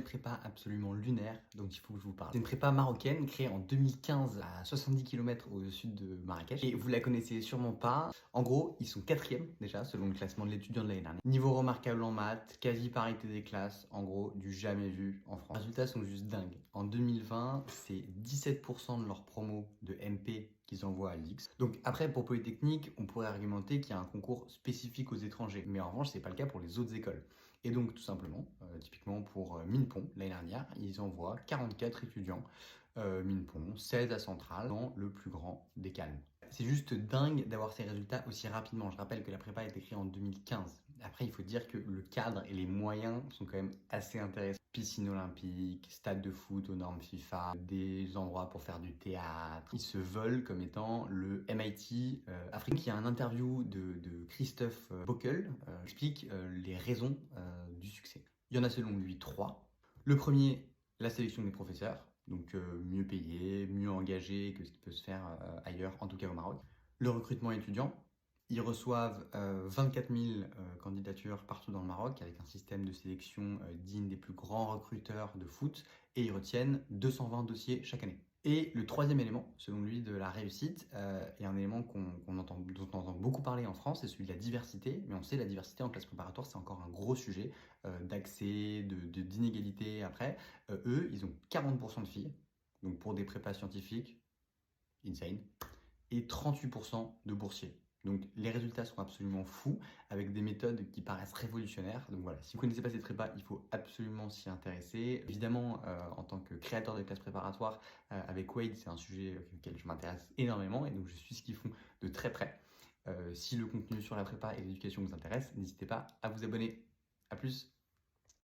nouvelle prépa absolument lunaire dont il faut que je vous parle. C'est une prépa marocaine créée en 2015 à 70 km au sud de Marrakech. Et vous la connaissez sûrement pas. En gros, ils sont 4e déjà selon le classement de l'étudiant de l'année dernière. Niveau remarquable en maths, quasi parité des classes, en gros du jamais vu en France. Les résultats sont juste dingues. En 2020, c'est 17% de leur promo de MP qu'ils envoient à l'X. Donc après, pour Polytechnique, on pourrait argumenter qu'il y a un concours spécifique aux étrangers. Mais en revanche, c'est pas le cas pour les autres écoles. Et donc tout simplement, typiquement pour Minpon, l'année dernière, ils envoient 44 étudiants Minpon, 16 à Centrale, dans le plus grand des calmes. C'est juste dingue d'avoir ces résultats aussi rapidement. Je rappelle que la prépa a été créée en 2015. Après, il faut dire que le cadre et les moyens sont quand même assez intéressants. Piscine olympique, stade de foot aux normes FIFA, des endroits pour faire du théâtre. Ils se veulent comme étant le MIT africain. Il y a un interview de Christophe Bockel qui explique les raisons du succès. Il y en a selon lui 3. Le premier, la sélection des professeurs. Donc mieux payé, mieux engagé que ce qui peut se faire ailleurs, en tout cas au Maroc. Le recrutement étudiant, ils reçoivent 24 000 candidatures partout dans le Maroc avec un système de sélection digne des plus grands recruteurs de foot et ils retiennent 220 dossiers chaque année. Et le troisième élément, selon lui, de la réussite, est un élément dont on entend beaucoup parler en France, c'est celui de la diversité. Mais on sait la diversité en classe préparatoire, c'est encore un gros sujet d'accès, d'inégalité après. Eux, ils ont 40% de filles, donc pour des prépas scientifiques, insane, et 38% de boursiers. Donc les résultats sont absolument fous, avec des méthodes qui paraissent révolutionnaires. Donc voilà, si vous ne connaissez pas cette prépa, il faut absolument s'y intéresser. Évidemment, en tant que créateur de classes préparatoires, avec Wade, c'est un sujet auquel je m'intéresse énormément, et donc je suis ce qu'ils font de très près. Si le contenu sur la prépa et l'éducation vous intéresse, n'hésitez pas à vous abonner. A plus.